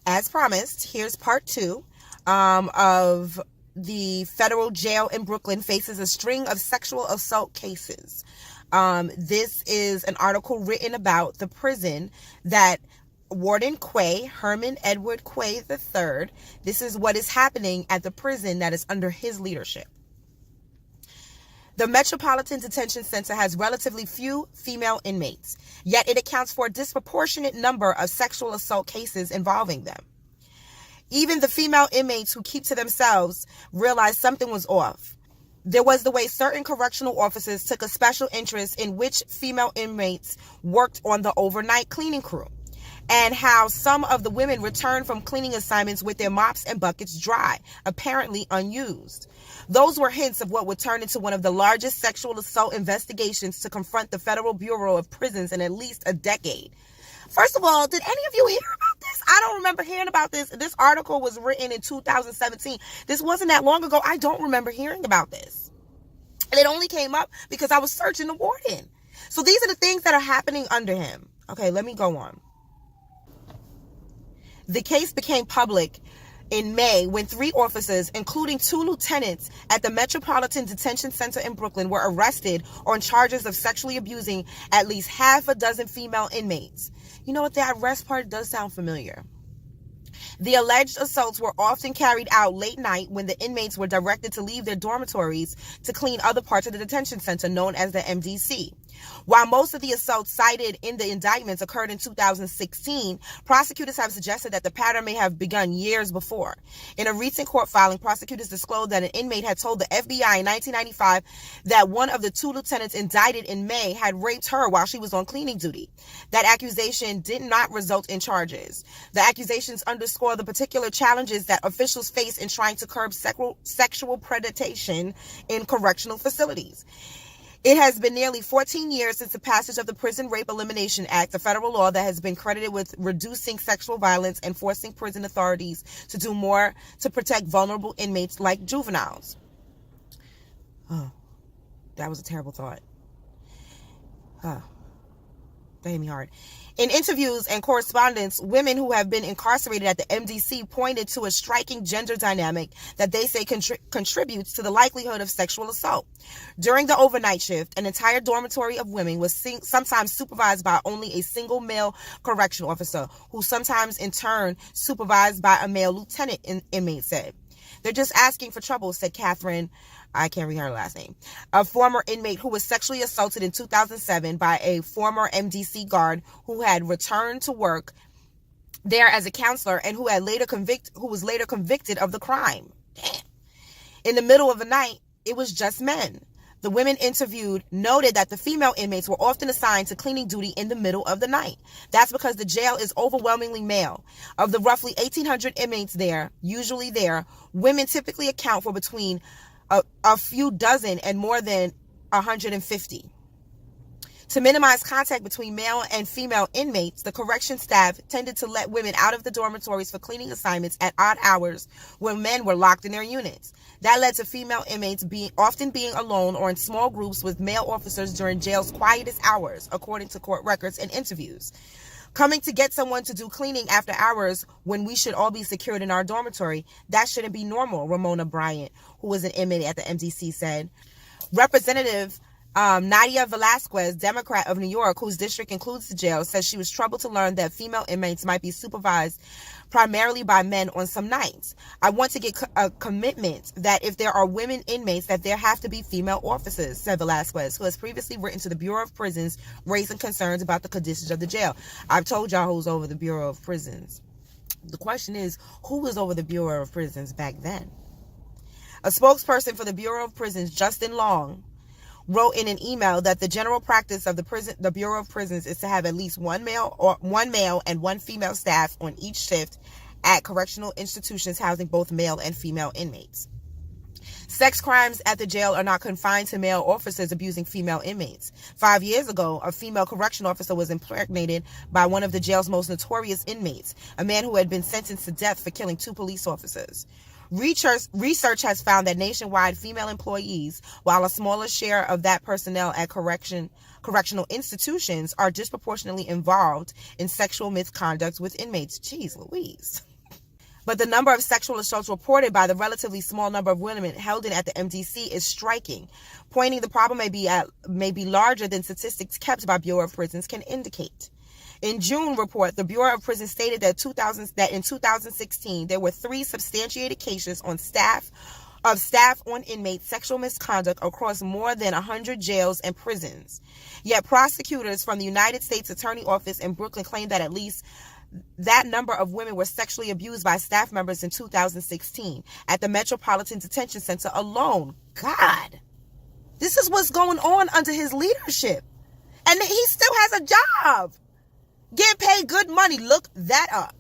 as promised, here's part 2 of the federal jail in Brooklyn faces a string of sexual assault cases. This is an article written about the prison that Warden Quayy, Herman Edward Quayy III, this is what is happening at the prison that is under his leadership. The Metropolitan Detention Center has relatively few female inmates, yet it accounts for a disproportionate number of sexual assault cases involving them. Even the female inmates who keep to themselves realized something was off. There was the way certain correctional officers took a special interest in which female inmates worked on the overnight cleaning crew, and how some of the women returned from cleaning assignments with their mops and buckets dry, apparently unused. Those were hints of what would turn into one of the largest sexual assault investigations to confront the Federal Bureau of Prisons in at least a decade. First of all, did any of you hear about this? I don't remember hearing about this. This article was written in 2017. This wasn't that long ago. I don't remember hearing about this. And it only came up because I was searching the warden. So these are the things that are happening under him. Okay, let me go on. The case became public in May when 3 officers, including 2 lieutenants at the Metropolitan Detention Center in Brooklyn, were arrested on charges of sexually abusing at least half a dozen female inmates. You know what? That arrest part does sound familiar. The alleged assaults were often carried out late night when the inmates were directed to leave their dormitories to clean other parts of the detention center known as the MDC. While most of the assaults cited in the indictments occurred in 2016, prosecutors have suggested that the pattern may have begun years before. In a recent court filing, prosecutors disclosed that an inmate had told the FBI in 1995 that one of the 2 lieutenants indicted in May had raped her while she was on cleaning duty. That accusation did not result in charges. The accusations underscore the particular challenges that officials face in trying to curb sexual predation in correctional facilities. It has been nearly 14 years since the passage of the Prison Rape Elimination Act, a federal law that has been credited with reducing sexual violence and forcing prison authorities to do more to protect vulnerable inmates like juveniles. Oh, that was a terrible thought. That hit me hard. In interviews and correspondence, women who have been incarcerated at the MDC pointed to a striking gender dynamic that they say contributes to the likelihood of sexual assault. During the overnight shift, an entire dormitory of women was sometimes supervised by only a single male correctional officer, who sometimes in turn supervised by a male lieutenant, inmate said. They're just asking for trouble, said Catherine, I can't read her last name, a former inmate who was sexually assaulted in 2007 by a former MDC guard who had returned to work there as a counselor and who was later convicted of the crime. Damn. In the middle of the night, it was just men. The women interviewed noted that the female inmates were often assigned to cleaning duty in the middle of the night. That's because the jail is overwhelmingly male. Of the roughly 1,800 inmates usually there, women typically account for between a few dozen and more than 150. To minimize contact between male and female inmates, the correction staff tended to let women out of the dormitories for cleaning assignments at odd hours when men were locked in their units. That led to female inmates often being alone or in small groups with male officers during jail's quietest hours, according to court records and interviews. Coming to get someone to do cleaning after hours when we should all be secured in our dormitory, that shouldn't be normal, Ramona Bryant, who was an inmate at the MDC, said. Representative Nadia Velasquez, Democrat of New York, whose district includes the jail, says she was troubled to learn that female inmates might be supervised primarily by men on some nights. I want to get a commitment that if there are women inmates, that there have to be female officers, said Velasquez, who has previously written to the Bureau of Prisons, raising concerns about the conditions of the jail. I've told y'all who's over the Bureau of Prisons. The question is, who was over the Bureau of Prisons back then? A spokesperson for the Bureau of Prisons, Justin Long, wrote in an email that the general practice of the Bureau of Prisons is to have at least one male and one female staff on each shift at correctional institutions housing both male and female inmates. Sex crimes at the jail are not confined to male officers abusing female inmates. 5 years ago, a female correctional officer was impregnated by one of the jail's most notorious inmates, a man who had been sentenced to death for killing 2 police officers. Research has found that nationwide female employees, while a smaller share of that personnel at correctional institutions, are disproportionately involved in sexual misconduct with inmates. Jeez Louise. But the number of sexual assaults reported by the relatively small number of women held in at the MDC is striking, pointing the problem may be larger than statistics kept by Bureau of Prisons can indicate. In June report, the Bureau of Prisons stated that in 2016 there were 3 substantiated cases on staff on inmate sexual misconduct across more than 100 jails and prisons. Yet prosecutors from the United States Attorney Office in Brooklyn claimed that at least that number of women were sexually abused by staff members in 2016 at the Metropolitan Detention Center alone. God, this is what's going on under his leadership. And he still has a job. Getting paid good money. Look that up.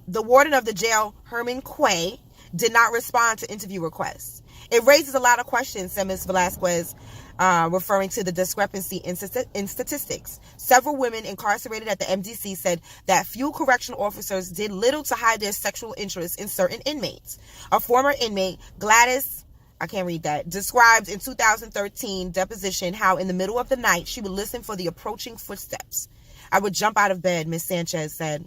The warden of the jail, Herman Quayy, did not respond to interview requests. It raises a lot of questions, said Ms. Velasquez, referring to the discrepancy in statistics. Several women incarcerated at the MDC said that few correctional officers did little to hide their sexual interest in certain inmates. A former inmate, Gladys, described in 2013 deposition how in the middle of the night she would listen for the approaching footsteps. I would jump out of bed, Ms. Sanchez said,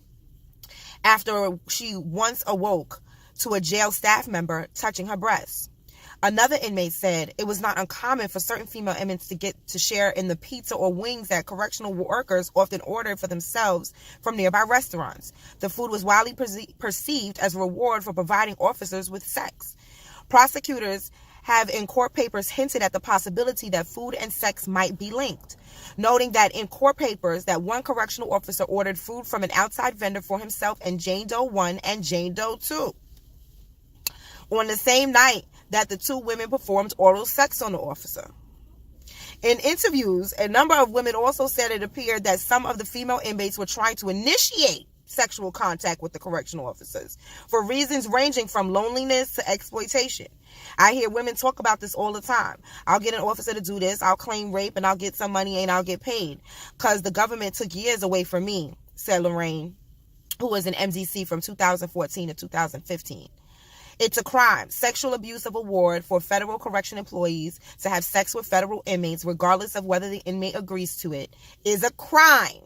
after she once awoke to a jail staff member touching her breasts. Another inmate said it was not uncommon for certain female inmates to get to share in the pizza or wings that correctional workers often ordered for themselves from nearby restaurants. The food was widely perceived as a reward for providing officers with sex. Prosecutors have in court papers hinted at the possibility that food and sex might be linked, noting that in court papers that one correctional officer ordered food from an outside vendor for himself and Jane Doe 1 and Jane Doe 2 on the same night that the 2 women performed oral sex on the officer. In interviews, a number of women also said it appeared that some of the female inmates were trying to initiate sexual contact with the correctional officers for reasons ranging from loneliness to exploitation. I hear women talk about this all the time. I'll get an officer to do this, I'll claim rape, and I'll get some money and I'll get paid because the government took years away from me, said Lorraine, who was an MDC from 2014 to 2015. It's a crime. Sexual abuse of award for federal correction employees to have sex with federal inmates, regardless of whether the inmate agrees to it, is a crime.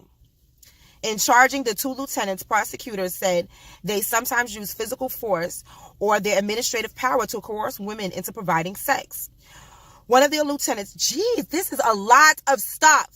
In charging the 2 lieutenants, prosecutors said they sometimes use physical force or their administrative power to coerce women into providing sex. One of their lieutenants, this is a lot of stuff.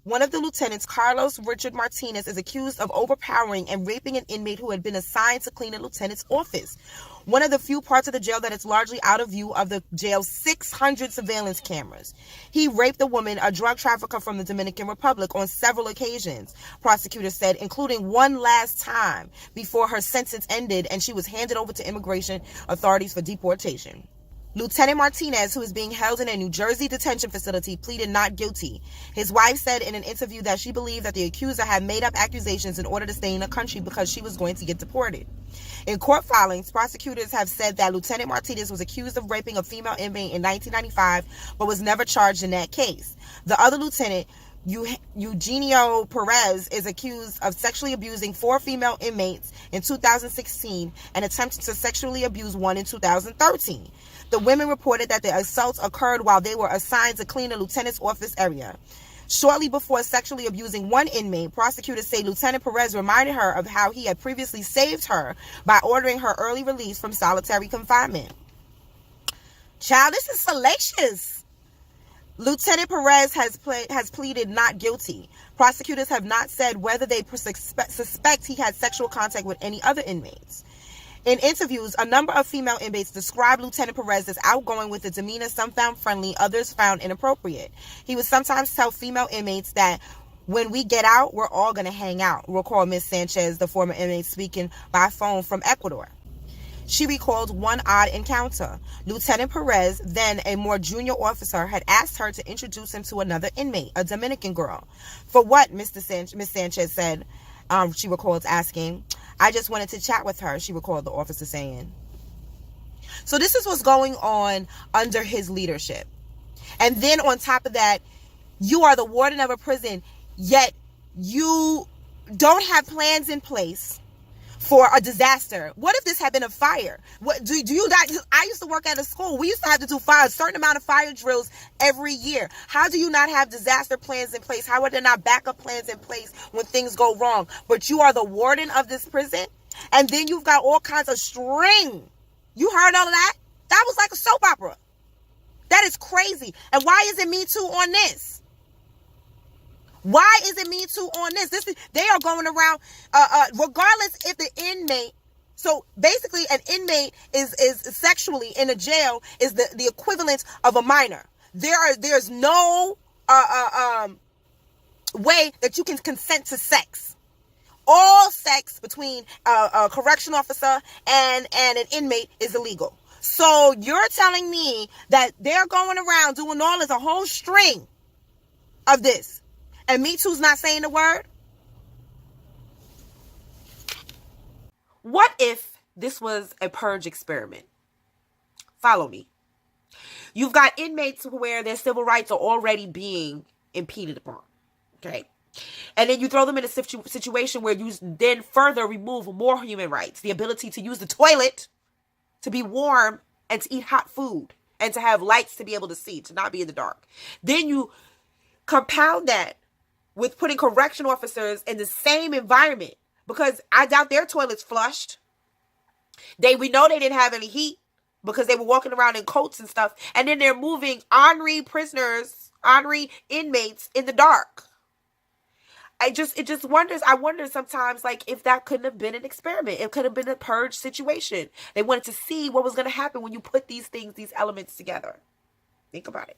One of the lieutenants, Carlos Richard Martinez, is accused of overpowering and raping an inmate who had been assigned to clean a lieutenant's office. One of the few parts of the jail that is largely out of view of the jail's 600 surveillance cameras. He raped a woman, a drug trafficker from the Dominican Republic, on several occasions, prosecutors said, including one last time before her sentence ended and she was handed over to immigration authorities for deportation. Lieutenant Martinez, who is being held in a New Jersey detention facility, pleaded not guilty. His wife said in an interview that she believed that the accuser had made up accusations in order to stay in the country because she was going to get deported. In court filings, prosecutors have said that Lieutenant Martinez was accused of raping a female inmate in 1995, but was never charged in that case. The other lieutenant, Eugenio Perez, is accused of sexually abusing 4 female inmates in 2016 and attempting to sexually abuse 1 in 2013. The women reported that the assaults occurred while they were assigned to clean the lieutenant's office area. Shortly before sexually abusing 1 inmate, prosecutors say Lieutenant Perez reminded her of how he had previously saved her by ordering her early release from solitary confinement. Child, this is salacious. Lieutenant Perez has pleaded not guilty. Prosecutors have not said whether they suspect he had sexual contact with any other inmates. In interviews, a number of female inmates described Lieutenant Perez as outgoing with a demeanor some found friendly, others found inappropriate. He would sometimes tell female inmates that when we get out, we're all going to hang out, recalled Ms. Sanchez, the former inmate speaking by phone from Ecuador. She recalled one odd encounter. Lieutenant Perez, then a more junior officer, had asked her to introduce him to another inmate, a Dominican girl. For what, Ms. Sanchez said, she recalled asking. I just wanted to chat with her, she recalled the officer saying. So this is what's going on under his leadership. And then on top of that, you are the warden of a prison, yet you don't have plans in place for a disaster? What if this had been a fire? What do you not? I used to work at a school. We used to have to do a certain amount of fire drills every year. How do you not have disaster plans in place? How are there not backup plans in place when things go wrong? But you are the warden of this prison, and then you've got all kinds of string. You heard all of that? That was like a soap opera. That is crazy. And why isn't Me Too on this? Why isn't Me Too on this? They are going around, regardless if the inmate. So basically, an inmate is sexually in a jail is the equivalent of a minor. There's no way that you can consent to sex. All sex between a correction officer and an inmate is illegal. So you're telling me that they're going around doing all this, a whole string of this, and Me Too's not saying a word? What if this was a purge experiment? Follow me. You've got inmates where their civil rights are already being impeded upon. Okay. And then you throw them in a situation where you then further remove more human rights. The ability to use the toilet, to be warm, and to eat hot food, and to have lights to be able to see, to not be in the dark. Then you compound that with putting correction officers in the same environment, because I doubt their toilets flushed. We know they didn't have any heat because they were walking around in coats and stuff. And then they're moving ornery inmates in the dark. I wonder sometimes, like, if that couldn't have been an experiment. It could have been a purge situation. They wanted to see what was going to happen when you put these elements together. Think about it.